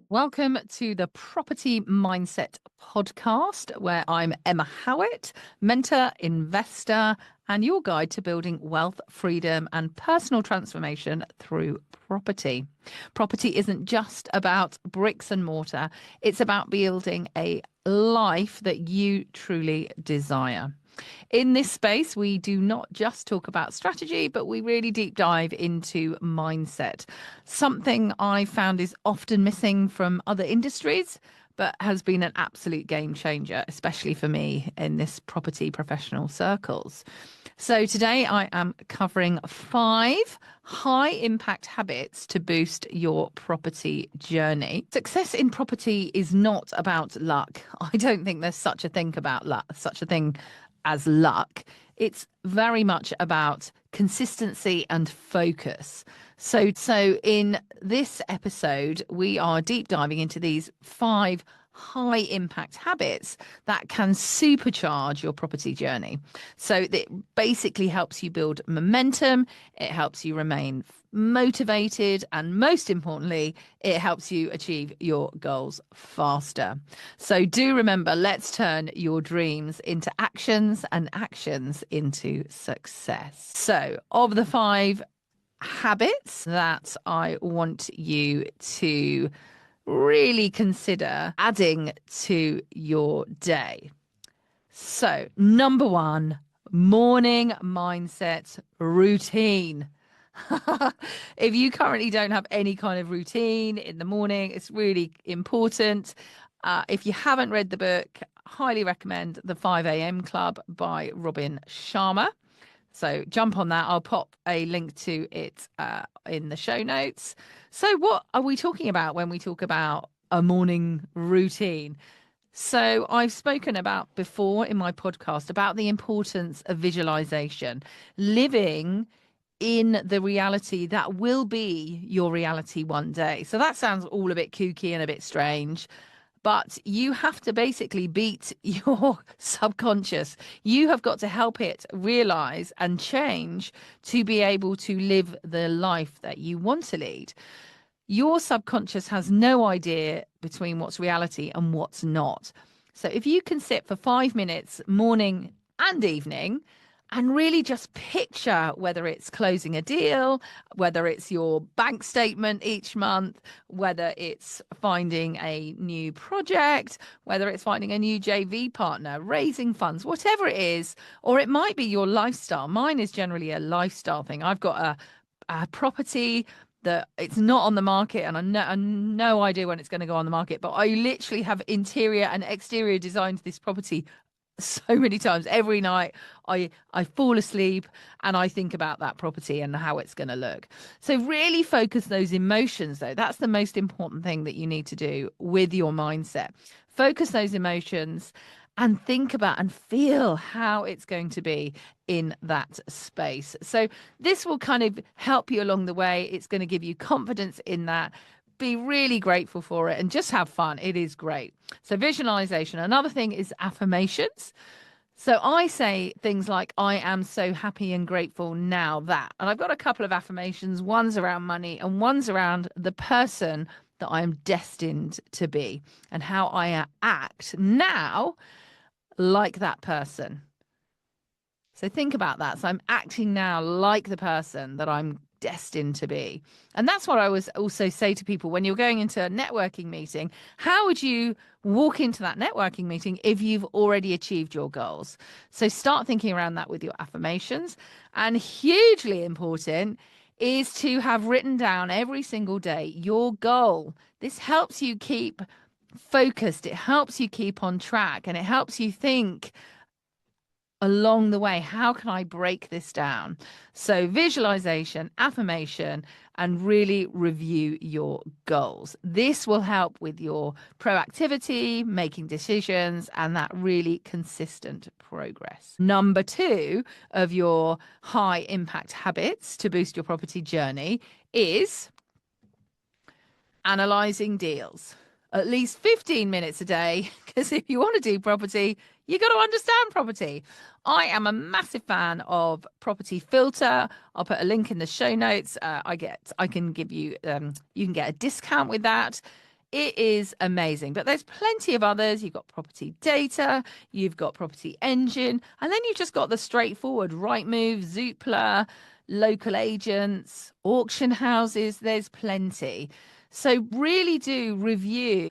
Welcome to the Property Mindset podcast, where I'm Emma Howitt, mentor, investor, and your guide to building wealth, freedom, and personal transformation through property. Property isn't just about bricks and mortar, it's about building a life that you truly desire. In this space, we do not just talk about strategy, but we really deep dive into mindset. Something I found is often missing from other industries, but has been an absolute game changer, especially for me in this property professional circles. So today I am covering 5 high impact habits to boost your property journey. Success in property is not about luck. I don't think there's such a thing as luck. It's very much about consistency and focus. So in this episode, we are deep diving into these 5 high impact habits that can supercharge your property journey. So it basically helps you build momentum, it helps you remain motivated, and most importantly, it helps you achieve your goals faster. So do remember, let's turn your dreams into actions and actions into success. So of the 5 habits that I want you to really consider adding to your day. So, number 1, morning mindset routine. If you currently don't have any kind of routine in the morning, it's really important. If you haven't read the book, highly recommend The 5 a.m. Club by Robin Sharma. So jump on that. I'll pop a link to it in the show notes. So what are we talking about when we talk about a morning routine? So I've spoken about before in my podcast about the importance of visualization, living in the reality that will be your reality one day. So that sounds all a bit kooky and a bit strange. But you have to basically beat your subconscious. You have got to help it realize and change to be able to live the life that you want to lead. Your subconscious has no idea between what's reality and what's not. So if you can sit for 5 minutes, morning and evening, and really just picture whether it's closing a deal, whether it's your bank statement each month, whether it's finding a new project, whether it's finding a new JV partner, raising funds, whatever it is, or it might be your lifestyle. Mine is generally a lifestyle thing. I've got a property that it's not on the market, and I no idea when it's going to go on the market, but I literally have interior and exterior designed this property so many times. Every night I fall asleep and I think about that property and how it's going to look. So really focus those emotions, though. That's the most important thing that you need to do with your mindset. Focus those emotions and think about and feel how it's going to be in that space. So this will kind of help you along the way. It's going to give you confidence in that. Be really grateful for it and just have fun. It is great. So visualization. Another thing is affirmations. So I say things like, I am so happy and grateful now that. And I've got a couple of affirmations. One's around money and one's around the person that I am destined to be and how I act now like that person. So think about that. So I'm acting now like the person that I'm destined to be. And that's what I was also say to people when you're going into a networking meeting. How would you walk into that networking meeting if you've already achieved your goals? So start thinking around that with your affirmations. And hugely important is to have written down every single day your goal. This helps you keep focused. It helps you keep on track, and it helps you think along the way, how can I break this down? So visualization, affirmation, and really review your goals. This will help with your proactivity, making decisions, and that really consistent progress. Number 2 of your high impact habits to boost your property journey is analyzing deals. At least 15 minutes a day, because if you want to do property, You got to understand property. I am a massive fan of Property Filter. I'll put a link in the show notes. I can give you, you can get a discount with that. It is amazing, but there's plenty of others. You've got Property Data, you've got Property Engine, and then you've just got the straightforward Rightmove, Zoopla, local agents, auction houses. There's plenty. So really do review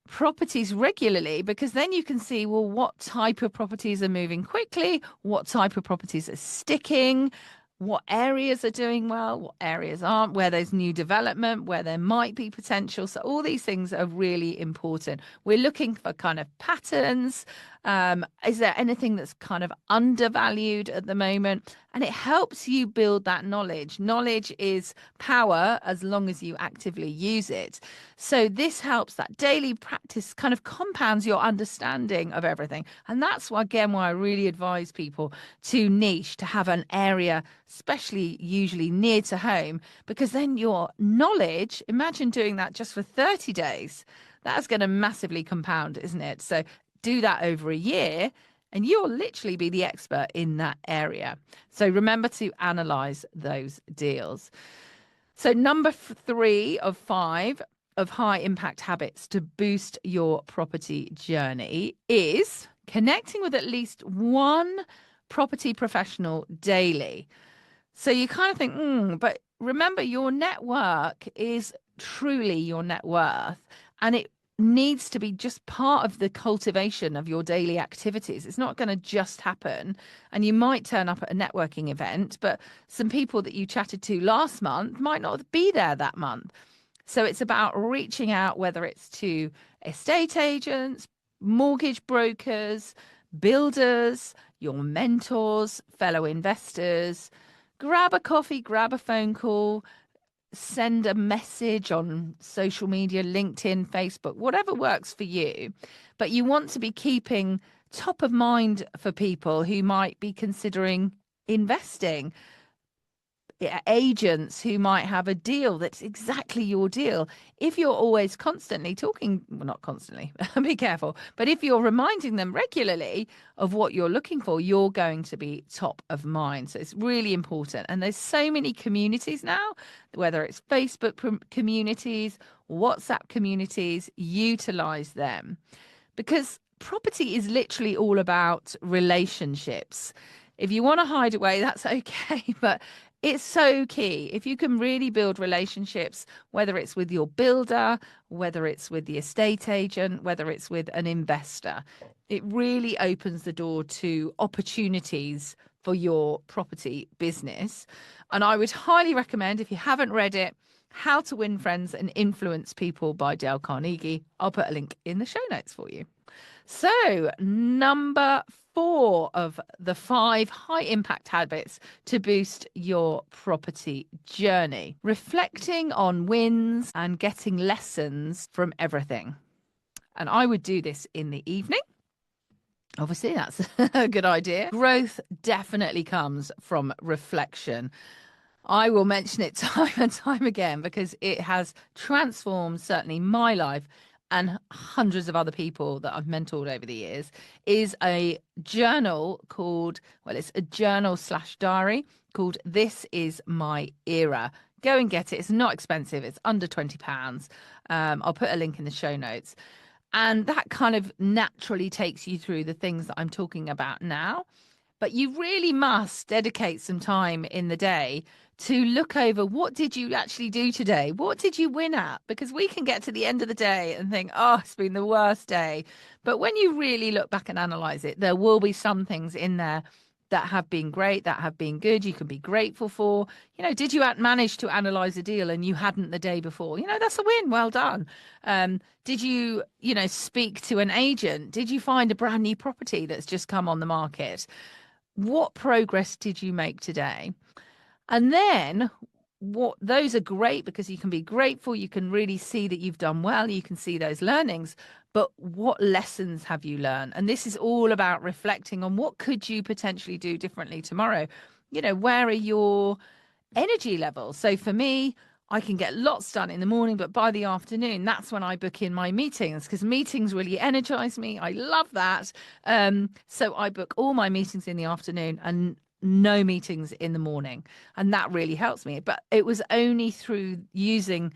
properties regularly, because then you can see, well, what type of properties are moving quickly, what type of properties are sticking, what areas are doing well, what areas aren't, where there's new development, where there might be potential. So all these things are really important. We're looking for kind of patterns. Is there anything that's kind of undervalued at the moment? And it helps you build that knowledge. Knowledge is power as long as you actively use it. So this helps, that daily practice kind of compounds your understanding of everything. And that's why, again, why I really advise people to niche, to have an area, especially usually near to home, because then your knowledge, imagine doing that just for 30 days. That's going to massively compound, isn't it? So do that over a year and you'll literally be the expert in that area. So remember to analyze those deals. So number 3 of 5 of high impact habits to boost your property journey is connecting with at least one property professional daily. So you kind of think, but remember, your network is truly your net worth, and it needs to be just part of the cultivation of your daily activities. It's not going to just happen. And you might turn up at a networking event, but some people that you chatted to last month might not be there that month. So it's about reaching out, whether it's to estate agents, mortgage brokers, builders, your mentors, fellow investors. Grab a coffee, grab a phone call, send a message on social media, LinkedIn, Facebook, whatever works for you. But you want to be keeping top of mind for people who might be considering investing, agents who might have a deal that's exactly your deal. If you're always constantly talking, well, not constantly, be careful, but if you're reminding them regularly of what you're looking for, you're going to be top of mind. So it's really important. And there's so many communities now, whether it's Facebook communities, WhatsApp communities, utilize them, because property is literally all about relationships. If you want to hide away, that's okay, but it's so key. If you can really build relationships, whether it's with your builder, whether it's with the estate agent, whether it's with an investor, it really opens the door to opportunities for your property business. And I would highly recommend, if you haven't read it, How to Win Friends and Influence People by Dale Carnegie. I'll put a link in the show notes for you. So number 4 of the 5 high impact habits to boost your property journey: reflecting on wins and getting lessons from everything. And I would do this in the evening. Obviously, that's a good idea. Growth definitely comes from reflection. I will mention it time and time again because it has transformed certainly my life and hundreds of other people that I've mentored over the years. Is a journal called, well, it's a journal/diary called This Is My Era. Go and get it. It's not expensive. It's under £20. I'll put a link in the show notes. And that kind of naturally takes you through the things that I'm talking about now. But you really must dedicate some time in the day to look over, what did you actually do today? What did you win at? Because we can get to the end of the day and think, oh, it's been the worst day. But when you really look back and analyze it, there will be some things in there that have been great, that have been good, you can be grateful for. You know, did you manage to analyze a deal and you hadn't the day before? You know, that's a win. Well done. Did you, speak to an agent? Did you find a brand new property that's just come on the market? What progress did you make today? And then those are great because you can be grateful. You can really see that you've done well. You can see those learnings. But what lessons have you learned? And this is all about reflecting on what could you potentially do differently tomorrow. Where are your energy levels? So for me, I can get lots done in the morning, but by the afternoon, that's when I book in my meetings, because meetings really energize me. I love that. So I book all my meetings in the afternoon and no meetings in the morning. And that really helps me. But it was only through using,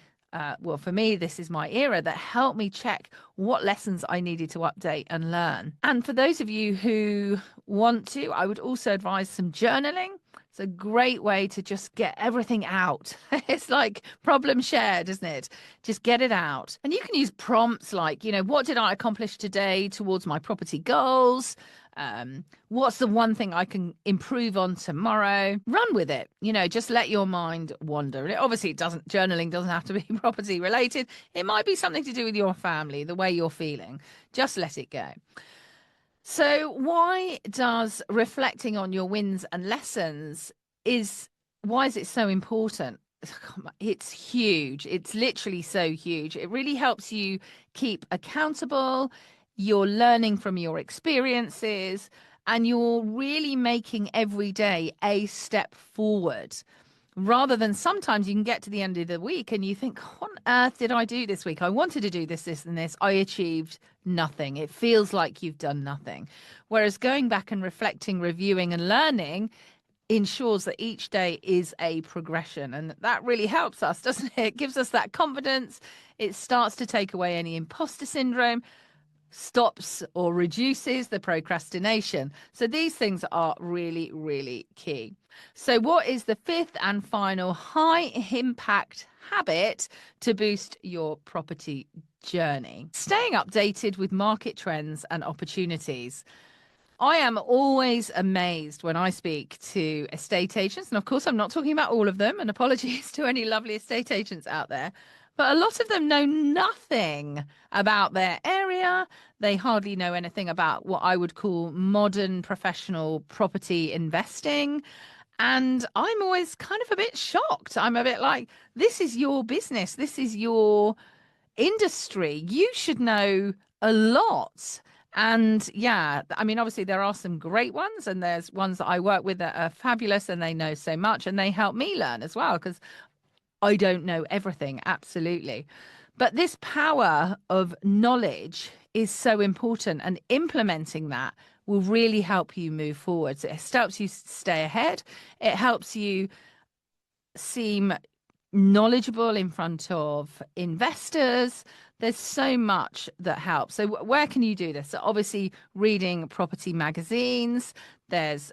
well, for me, this is my era, that helped me check what lessons I needed to update and learn. And for those of you who want to, I would also advise some journaling. It's a great way to just get everything out. It's like problem shared, isn't it? Just get it out. And you can use prompts like, what did I accomplish today towards my property goals? What's the one thing I can improve on tomorrow? Run with it. Just let your mind wander. And journaling doesn't have to be property related. It might be something to do with your family, the way you're feeling. Just let it go. So why does reflecting on your wins and lessons why is it so important? It's huge. It's literally so huge. It really helps you keep accountable. You're learning from your experiences, and you're really making every day a step forward. Rather than sometimes you can get to the end of the week and you think, what on earth did I do this week? I wanted to do this, and this. I achieved nothing. It feels like you've done nothing. Whereas going back and reflecting, reviewing and learning ensures that each day is a progression. And that really helps us, doesn't it? It gives us that confidence. It starts to take away any imposter syndrome, stops or reduces the procrastination. So these things are really, really key. So what is the fifth and final high impact habit to boost your property journey? Staying updated with market trends and opportunities. I am always amazed when I speak to estate agents. And of course, I'm not talking about all of them, and apologies to any lovely estate agents out there. But a lot of them know nothing about their area. They hardly know anything about what I would call modern professional property investing. And I'm always kind of a bit shocked. I'm a bit like, this is your business. This is your industry. You should know a lot. And yeah, I mean, obviously there are some great ones, and there's ones that I work with that are fabulous and they know so much, and they help me learn as well, because I don't know everything, absolutely. But this power of knowledge is so important, and implementing that will really help you move forward. So it helps you stay ahead. It helps you seem knowledgeable in front of investors. There's so much that helps. So where can you do this? So obviously reading property magazines. There's,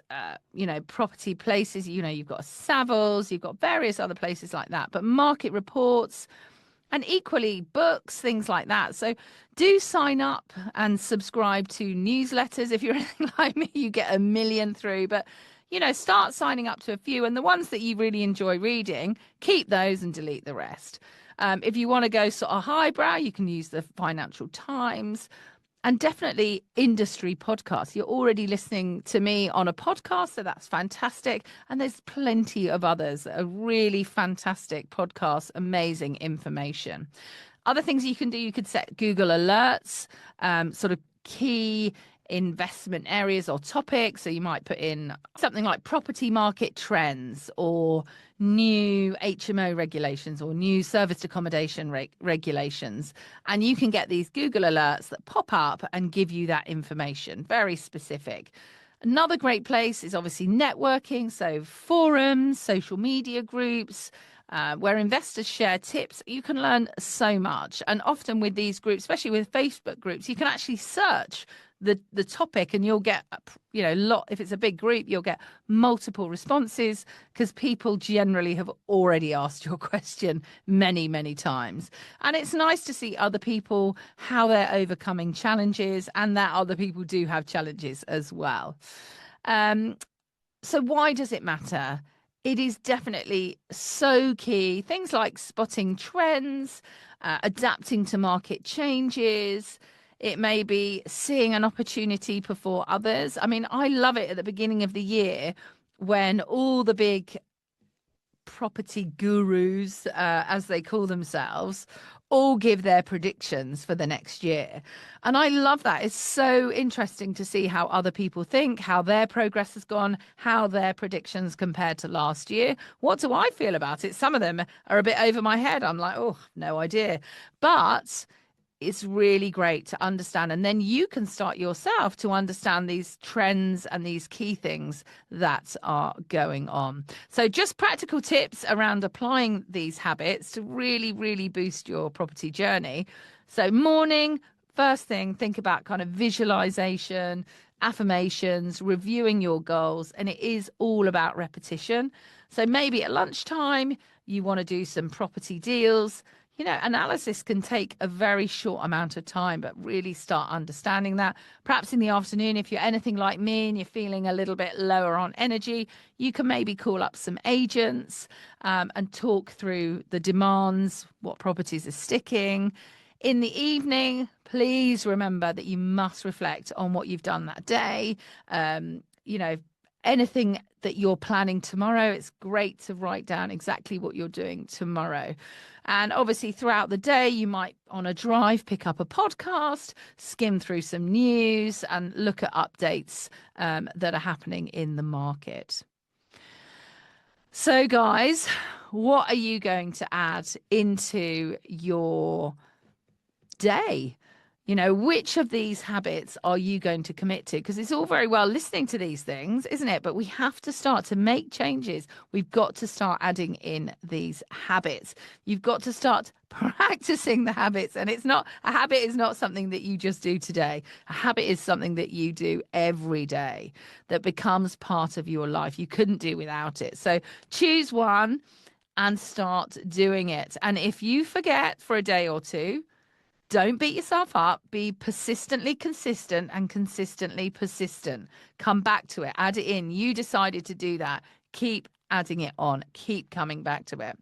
property places, you've got Savills, you've got various other places like that, but market reports, and equally books, things like that. So do sign up and subscribe to newsletters. If you're anything like me, you get a million through, but start signing up to a few, and the ones that you really enjoy reading, keep those and delete the rest. If you want to go sort of highbrow, you can use the Financial Times, and definitely industry podcasts. You're already listening to me on a podcast, so that's fantastic. And there's plenty of others that are really fantastic podcasts, amazing information. Other things you can do, you could set Google alerts, sort of key investment areas or topics. So you might put in something like property market trends, or new HMO regulations, or new serviced accommodation regulations. And you can get these Google alerts that pop up and give you that information, very specific. Another great place is obviously networking. So forums, social media groups, where investors share tips. You can learn so much. And often with these groups, especially with Facebook groups, you can actually search the topic, and you'll get, if it's a big group, you'll get multiple responses, because people generally have already asked your question many, many times. And it's nice to see other people, how they're overcoming challenges, and that other people do have challenges as well. So why does it matter? It is definitely so key. Things like spotting trends, adapting to market changes. It may be seeing an opportunity before others. I mean, I love it at the beginning of the year when all the big property gurus, as they call themselves, all give their predictions for the next year. And I love that. It's so interesting to see how other people think, how their progress has gone, how their predictions compared to last year. What do I feel about it? Some of them are a bit over my head. I'm like, oh, no idea. But it's really great to understand. And then you can start yourself to understand these trends and these key things that are going on. So just practical tips around applying these habits to really, really boost your property journey. So morning, first thing, think about kind of visualization, affirmations, reviewing your goals. And it is all about repetition. So maybe at lunchtime, you want to do some property deals. You know, analysis can take a very short amount of time, but really start understanding that. Perhaps in the afternoon, if you're anything like me and you're feeling a little bit lower on energy, you can maybe call up some agents and talk through the demands, what properties are sticking. In the evening, please remember that you must reflect on what you've done that day. You know, anything that you're planning tomorrow, it's great to write down exactly what you're doing tomorrow. And obviously throughout the day, you might on a drive pick up a podcast, skim through some news and look at updates that are happening in the market. So guys, what are you going to add into your day? You know, which of these habits are you going to commit to? Because it's all very well listening to these things, isn't it? But we have to start to make changes. We've got to start adding in these habits. You've got to start practicing the habits. And it's not, a habit is not something that you just do today. A habit is something that you do every day that becomes part of your life. You couldn't do without it. So choose one and start doing it. And if you forget for a day or two, don't beat yourself up. Be persistently consistent and consistently persistent. Come back to it. Add it in. You decided to do that. Keep adding it on. Keep coming back to it.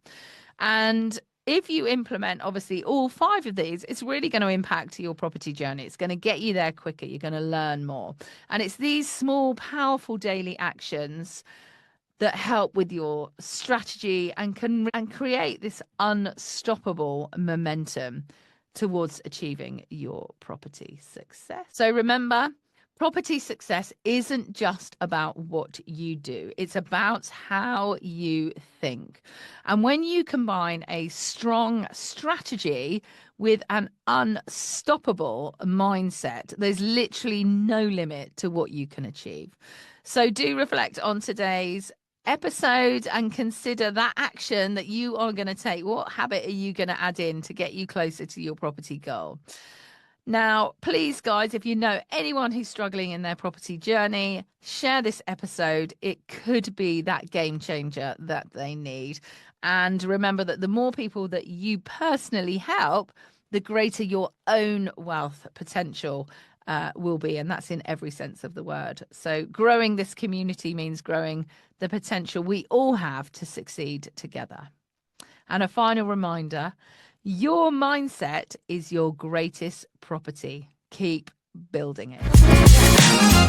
And if you implement, obviously, all 5 of these, it's really going to impact your property journey. It's going to get you there quicker. You're going to learn more. And it's these small, powerful daily actions that help with your strategy and can create this unstoppable momentum towards achieving your property success. So remember, property success isn't just about what you do. It's about how you think. And when you combine a strong strategy with an unstoppable mindset, there's literally no limit to what you can achieve. So do reflect on today's episode and consider that action that you are going to take. What habit are you going to add in to get you closer to your property goal? Now, please, guys, if you know anyone who's struggling in their property journey, share this episode. It could be that game changer that they need. And remember that the more people that you personally help, the greater your own wealth potential will be. And that's in every sense of the word. So growing this community means growing the potential we all have to succeed together. And a final reminder, your mindset is your greatest property. Keep building it.